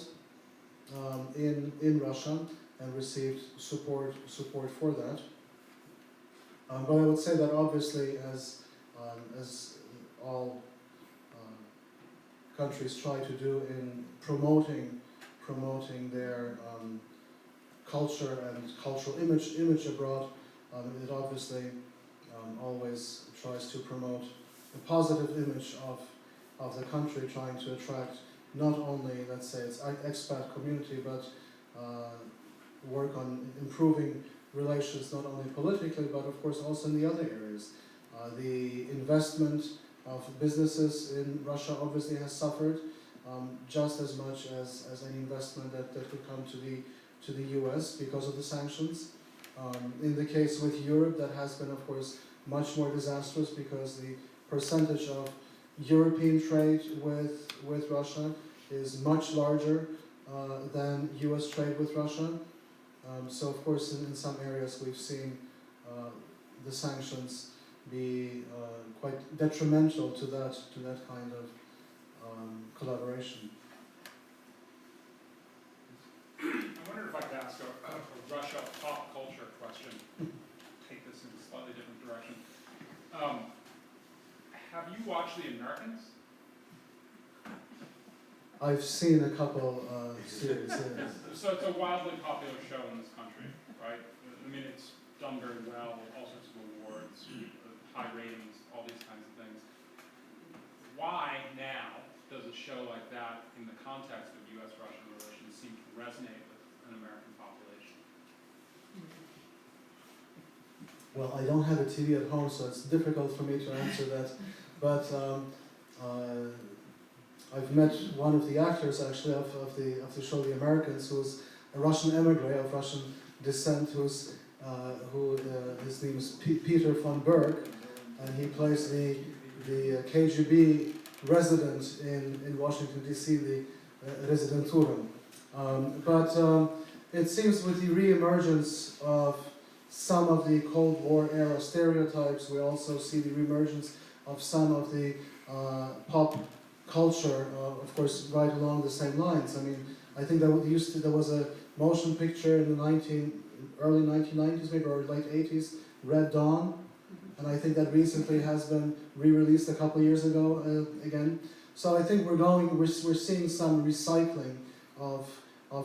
in Russia and received support for that. But I would say that obviously as all countries try to do in promoting their culture and cultural image abroad, it obviously always tries to promote a positive image of the country, trying to attract not only, let's say, its expat community, but work on improving relations not only politically, but of course also in the other areas. The investment of businesses in Russia obviously has suffered just as much as any investment that could come to the US because of the sanctions. In the case with Europe, that has been of course much more disastrous because the percentage of European trade with Russia is much larger than US trade with Russia. So of course in some areas we've seen the sanctions be quite detrimental to that kind of collaboration. I wonder if I could ask a Russia pop culture question. Take this in a slightly different direction. Have you watched The Americans? I've seen a couple series. So it's a wildly popular show in this country, right? I mean, it's done very well, all sorts of awards, high ratings, all these kinds of things. Why now does a show like that in the context of U.S.-Russian relations seem to resonate with an American population? Well, I don't have a TV at home, so it's difficult for me to answer that. But I've met one of the actors actually of the show The Americans, who's a Russian emigre of Russian descent, his name is Peter von Berg, and he plays the KGB resident in Washington D.C., the Residenturum. But it seems with the re-emergence of some of the Cold War era stereotypes, we also see the re-emergence of some of the pop culture, of course, right along the same lines. I mean, I think there was a motion picture in the early 1990s, maybe, or late 80s, Red Dawn, and I think that recently has been re-released a couple of years ago again. So I think we're seeing some recycling of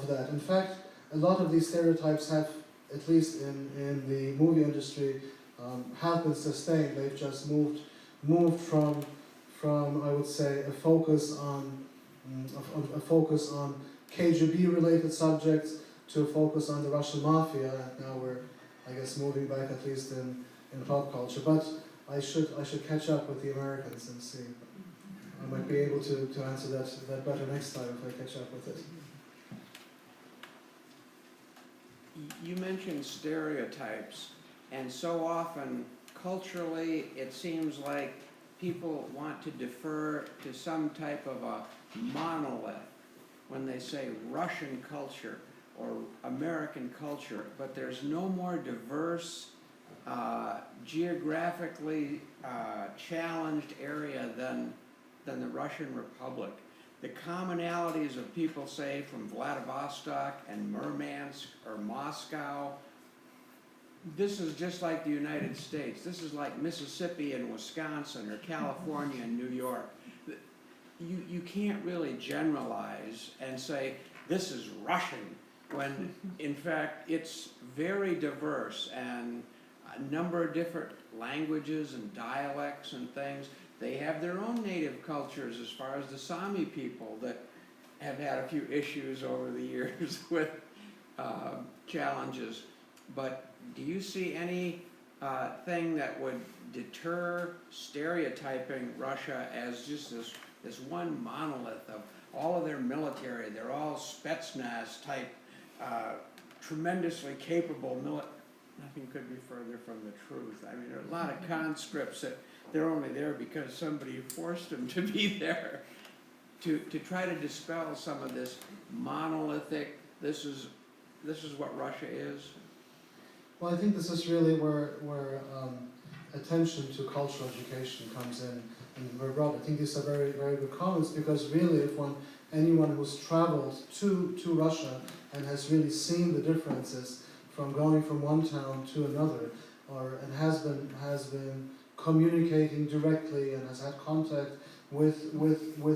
that. In fact, a lot of these stereotypes have, at least in the movie industry, have been sustained. They've just moved from I would say a focus on KGB related subjects to a focus on the Russian mafia. And now we're, I guess, moving back at least in pop culture. But I should catch up with the Americans and see. I might be able to answer that better next time if I catch up with it. You mentioned stereotypes, and so often culturally it seems like people want to defer to some type of a monolith when they say Russian culture or American culture, but there's no more diverse, geographically challenged area than the Russian Republic. The commonalities of people, say, from Vladivostok and Murmansk or Moscow, this is just like the United States. This is like Mississippi and Wisconsin or California and New York. You can't really generalize and say, this is Russian, when in fact it's very diverse, and a number of different languages and dialects and things. They have their own native cultures, as far as the Sami people that have had a few issues over the years with challenges. But do you see any thing that would deter stereotyping Russia as just this one monolith of all of their military? They're all Spetsnaz type, tremendously capable military. Nothing could be further from the truth. I mean, there are a lot of conscripts that they're only there because somebody forced them to be there. To try to dispel some of this monolithic, this is what Russia is. Well, I think this is really where attention to cultural education comes in. And I think these are very, very good comments, because really, if anyone who's traveled to Russia and has really seen the differences from going from one town to another, and has been communicating directly and has had contact with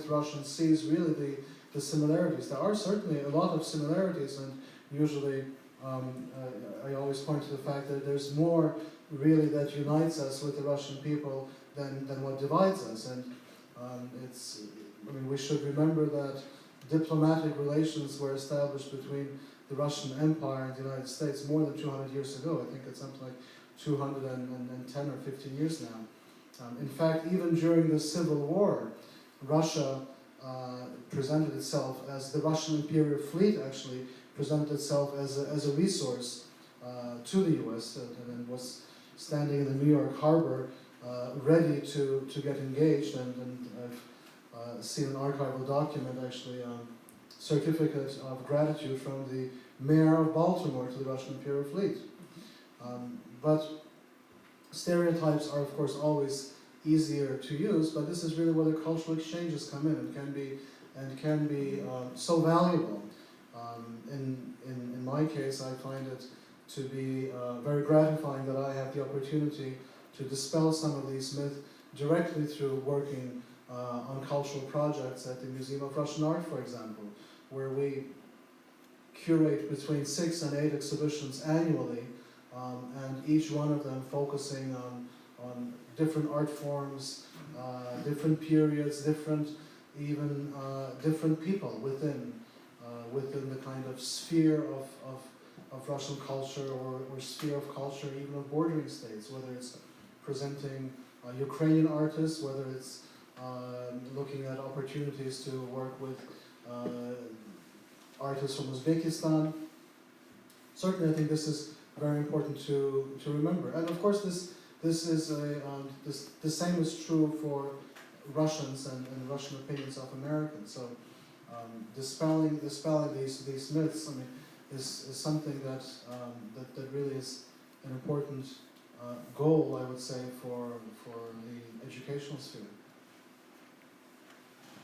Russians, sees really the similarities. There are certainly a lot of similarities, and usually I always point to the fact that there's more really that unites us with the Russian people than what divides us. And we should remember that diplomatic relations were established between the Russian Empire and the United States more than 200 years ago. I think it's something like 210 or 15 years now. In fact, even during the Civil War, Russia presented itself as the Russian Imperial Fleet actually presented itself as a resource to the U.S. and was standing in the New York harbor ready to get engaged. And I've seen an archival document, actually, certificate of gratitude from the mayor of Baltimore to the Russian Imperial Fleet. But stereotypes are, of course, always easier to use, but this is really where the cultural exchanges come in and can be so valuable. In my case, I find it to be very gratifying that I have the opportunity to dispel some of these myths directly through working on cultural projects at the Museum of Russian Art, for example, where we curate between 6 and 8 exhibitions annually, and each one of them focusing on different art forms, different periods, different even different people within the kind of sphere of Russian culture or sphere of culture even of bordering states, whether it's presenting Ukrainian artists, whether it's looking at opportunities to work with artists from Uzbekistan. Certainly, I think this is very important to remember. And of course, this is the same is true for Russians and Russian opinions of Americans. So dispelling these myths, I mean, is something that really is an important goal, I would say, for the educational sphere.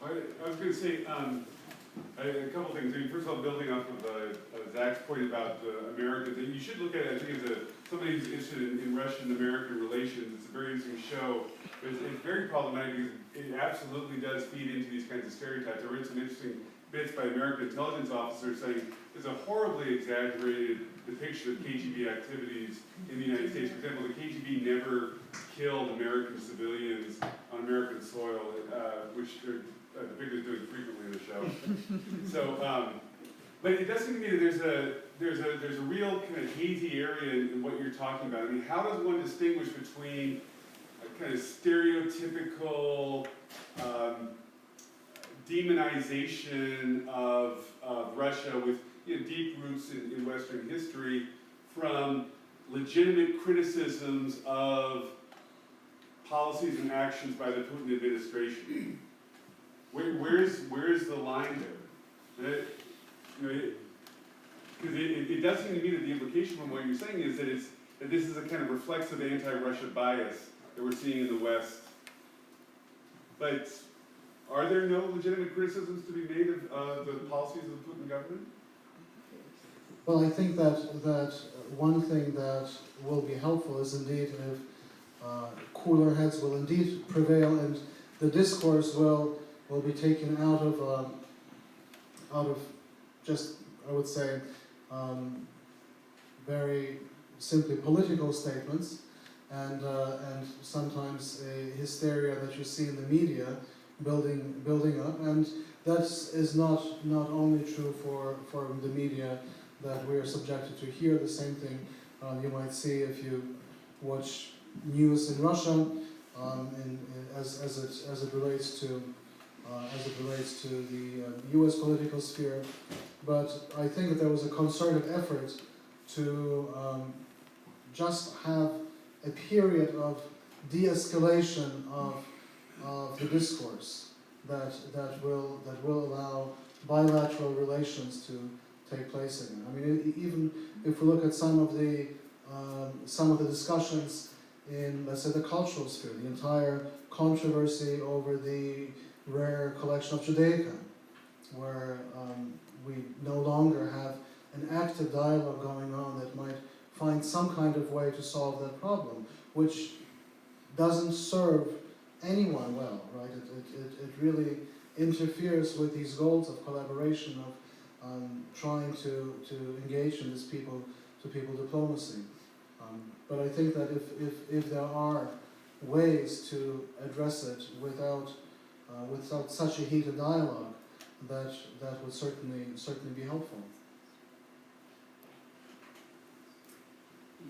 I was going to say a couple things. I mean, first of all, building off of Zach's point about Americans, and you should look at it, I think, as somebody who's interested in Russian-American relations. It's a very interesting show. But it's very problematic because it absolutely does feed into these kinds of stereotypes. I read some interesting bits by American intelligence officers saying there's a horribly exaggerated depiction of KGB activities in the United States. For example, the KGB never killed American civilians on American soil, which they're depicted doing frequently in the show. So, but it does seem to me that there's a real kind of hazy area in what you're talking about. I mean, how does one distinguish between a kind of stereotypical demonization of Russia with deep roots in Western history from legitimate criticisms of policies and actions by the Putin administration? Where's the line there? Because it does seem to me that the implication from what you're saying is that this is a kind of reflexive anti-Russia bias that we're seeing in the West. But are there no legitimate criticisms to be made of the policies of the Putin government? Well, I think that one thing that will be helpful is indeed if cooler heads will indeed prevail and the discourse will be taken out of just, I would say, very simply political statements and sometimes a hysteria that you see in the media building up, and that is not only true for the media that we are subjected to here. The same thing you might see if you watch news in Russia, as it relates to the U.S. political sphere. But I think that there was a concerted effort to just have a period of de-escalation of the discourse that will allow bilateral relations to take place again. I mean, even if we look at some of the discussions in, let's say, the cultural sphere, the entire controversy over the rare collection of Judaica, where we no longer have an active dialogue going on that might find some kind of way to solve that problem, which doesn't serve anyone well, right? It really interferes with these goals of collaboration, of trying to engage in this people-to-people diplomacy. But I think that if there are ways to address it without such a heated dialogue, that would certainly be helpful.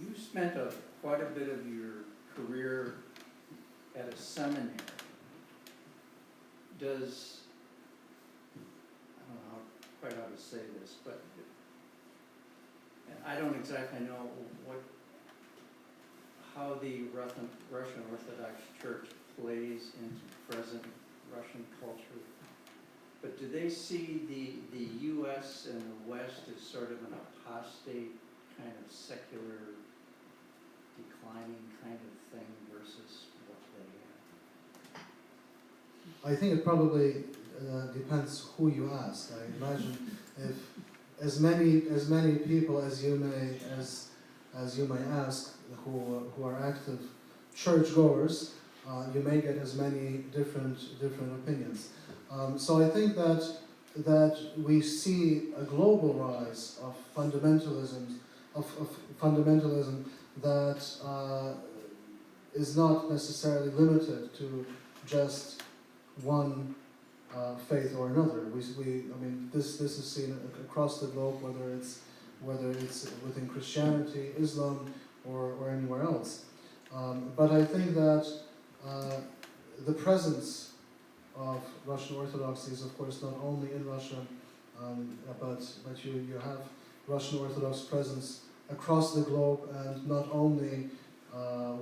You spent quite a bit of your career at a seminary. I don't know quite how to say this, but I don't exactly know how the Russian Orthodox Church plays into present Russian culture. But do they see the U.S. and the West as sort of an apostate, kind of secular, declining kind of thing versus what they have? I think it probably depends who you ask. I imagine if as many people as you may ask who are active churchgoers, you may get as many different opinions. So I think that we see a global rise of fundamentalism that is not necessarily limited to just one faith or another. I mean, this is seen across the globe, whether it's within Christianity, Islam, or anywhere else. But I think that the presence of Russian Orthodoxy is, of course, not only in Russia, but you have Russian Orthodox presence across the globe, and not only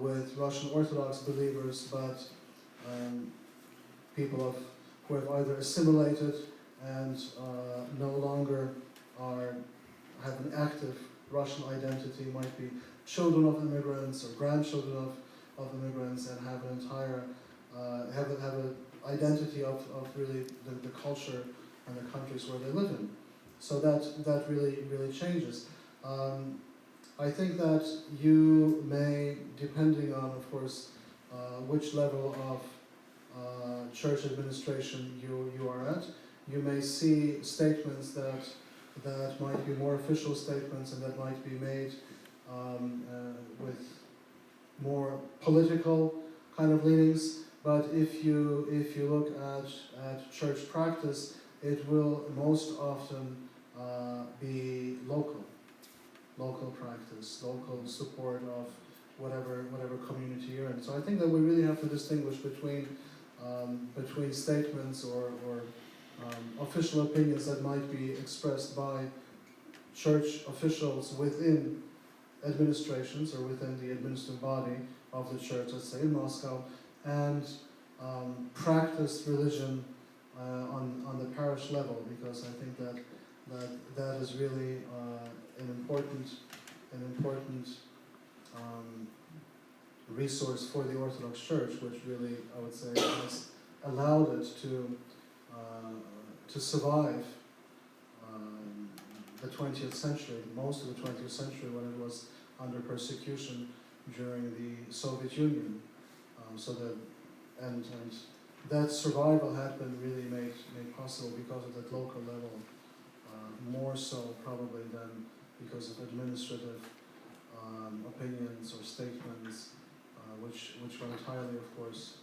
with Russian Orthodox believers, but people who have either assimilated and no longer have an active Russian identity, might be children of immigrants or grandchildren of immigrants, and have an entire have an identity of really the culture and the countries where they live in. So that really changes. I think that you may, depending on, of course, which level of church administration you are at, you may see statements that might be more official statements, and that might be made with more political kind of leanings. But if you look at church practice, it will most often be local practice, local support of whatever community you're in. So I think that we really have to distinguish between statements or official opinions that might be expressed by church officials within administrations or within the administrative body of the church, let's say in Moscow, and practiced religion on the parish level, because I think that is really an important resource for the Orthodox Church, which really, I would say, has allowed it to survive the 20th century, most of the 20th century, when it was under persecution during the Soviet Union. And that survival had been really made possible because of that local level, more so probably than because of administrative opinions or statements, which were entirely, of course,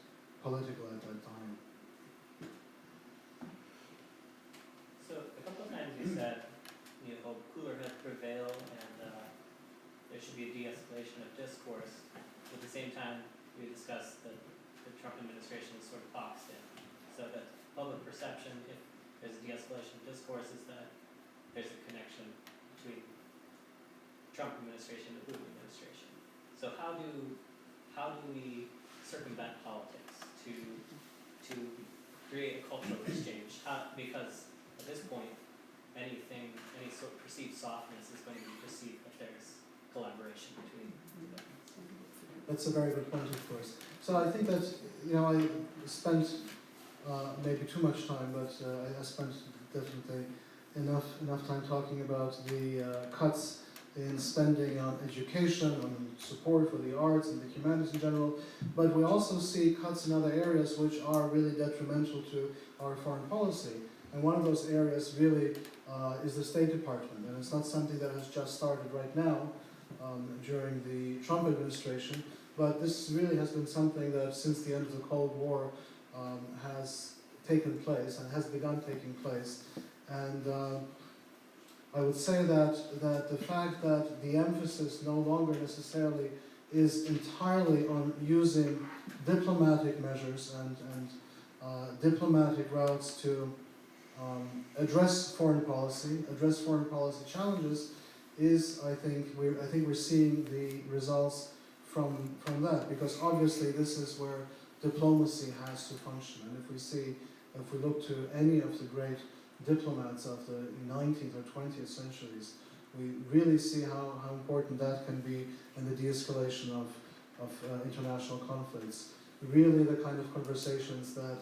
political at that time. So a couple of times you said you hope cooler heads prevail and there should be a de-escalation of discourse. At the same time, we discussed that the Trump administration is sort of boxed in. So that public perception, if there's a de-escalation of discourse, is that there's a connection between Trump administration and the Putin administration. So how do we circumvent politics to create a cultural exchange? Because at this point, any sort of perceived softness is going to be perceived if there's collaboration between the governments. That's a very good point, of course. So I think that, I spent maybe too much time, but I spent definitely enough time talking about the cuts in spending on education, on support for the arts and the humanities in general, but we also see cuts in other areas which are really detrimental to our foreign policy. And one of those areas really is the State Department, and it's not something that has just started right now during the Trump administration, but this really has been something that since the end of the Cold War has taken place and has begun taking place. And I would say that the fact that the emphasis no longer necessarily is entirely on using diplomatic measures and diplomatic routes to address foreign policy challenges is, I think we're seeing the results from that, because obviously this is where diplomacy has to function. And if we look to any of the great diplomats of the 19th or 20th centuries, we really see how important that can be in the de-escalation of international conflicts. Really the kind of conversations that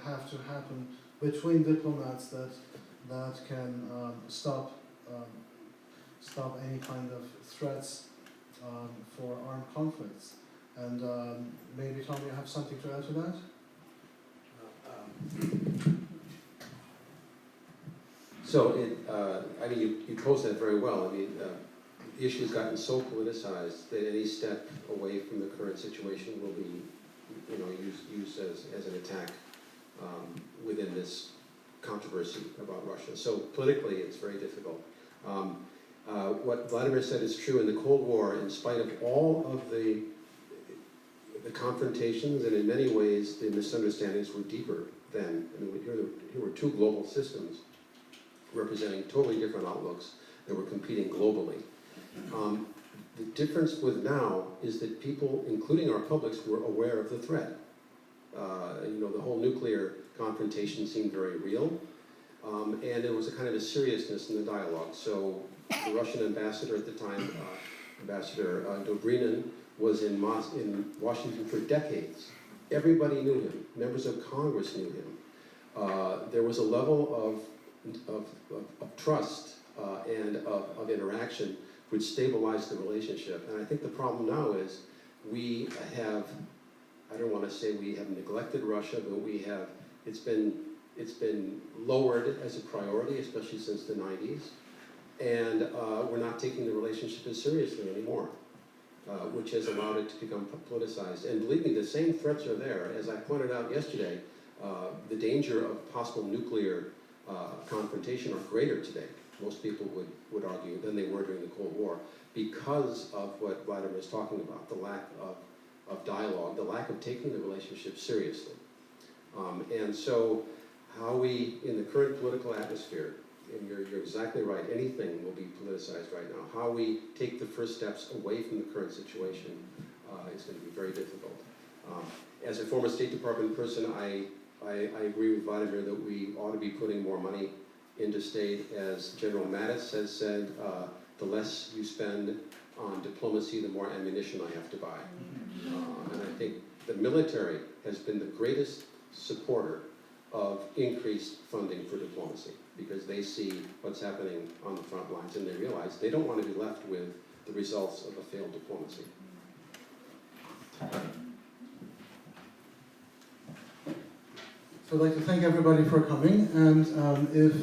have to happen between diplomats that can stop any kind of threats for armed conflicts. And maybe Tom, you have something to add to that? So you posed that very well. The issue has gotten so politicized that any step away from the current situation will be, used as an attack within this controversy about Russia. So politically, it's very difficult. What Vladimir said is true. In the Cold War, in spite of all of the confrontations, and in many ways the misunderstandings were deeper then. I mean, here were two global systems representing totally different outlooks that were competing globally. The difference with now is that people, including our publics, were aware of the threat. The whole nuclear confrontation seemed very real, and there was a kind of a seriousness in the dialogue. So the Russian ambassador at the time, Ambassador Dobrinin, was in Washington for decades. Everybody knew him. Members of Congress knew him. There was a level of trust and of interaction which stabilized the relationship. And I think the problem now is we have, I don't want to say we have neglected Russia, but it's been lowered as a priority, especially since the 90s. And we're not taking the relationship as seriously anymore, which has allowed it to become politicized. And believe me, the same threats are there. As I pointed out yesterday, the danger of possible nuclear confrontation are greater today, most people would argue, than they were during the Cold War, because of what Vladimir is talking about, the lack of dialogue, the lack of taking the relationship seriously. And so how we, in the current political atmosphere, and you're exactly right, anything will be politicized right now, how we take the first steps away from the current situation is going to be very difficult. As a former State Department person, I agree with Vladimir that we ought to be putting more money into state. As General Mattis has said, the less you spend on diplomacy, the more ammunition I have to buy. And I think the military has been the greatest supporter of increased funding for diplomacy, because they see what's happening on the front lines and they realize they don't want to be left with the results of a failed diplomacy. So I'd like to thank everybody for coming, and if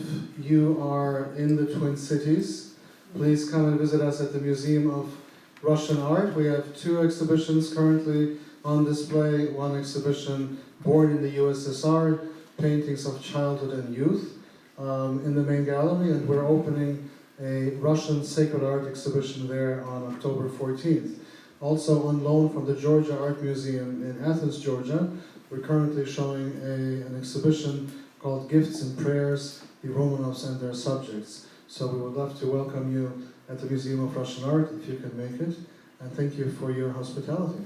you are in the Twin Cities, please come and visit us at the Museum of Russian Art. We have 2 exhibitions currently on display. One exhibition, Born in the USSR, Paintings of Childhood and Youth, in the main gallery, and we're opening a Russian sacred art exhibition there on October 14th. Also on loan from the Georgia Art Museum in Athens, Georgia, we're currently showing an exhibition called Gifts and Prayers, the Romanovs and Their Subjects. So we would love to welcome you at the Museum of Russian Art if you can make it, and thank you for your hospitality.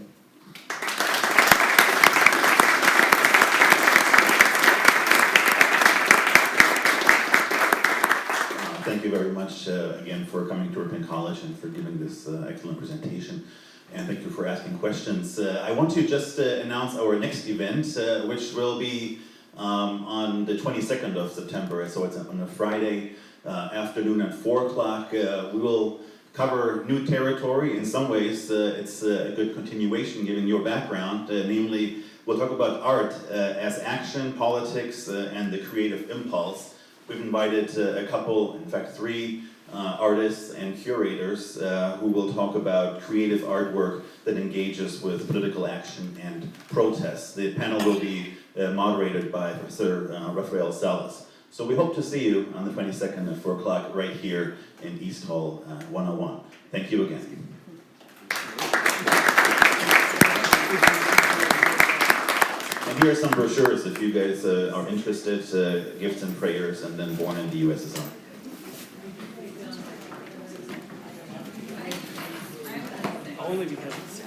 Thank you very much again for coming to Ripon College and for giving this excellent presentation. And thank you for asking questions. I want to just announce our next event, which will be on the 22nd of September. So it's on a Friday afternoon at 4 o'clock. We will cover new territory. In some ways, it's a good continuation given your background. Namely, we'll talk about art as action, politics, and the creative impulse. We've invited a couple, in fact 3, artists and curators who will talk about creative artwork that engages with political action and protests. The panel will be moderated by Professor Rafael Salas. So we hope to see you on the 22nd at 4 o'clock right here in East Hall 101. Thank you again. And here are some brochures if you guys are interested, Gifts and Prayers, and then Born in the USSR. Only because it's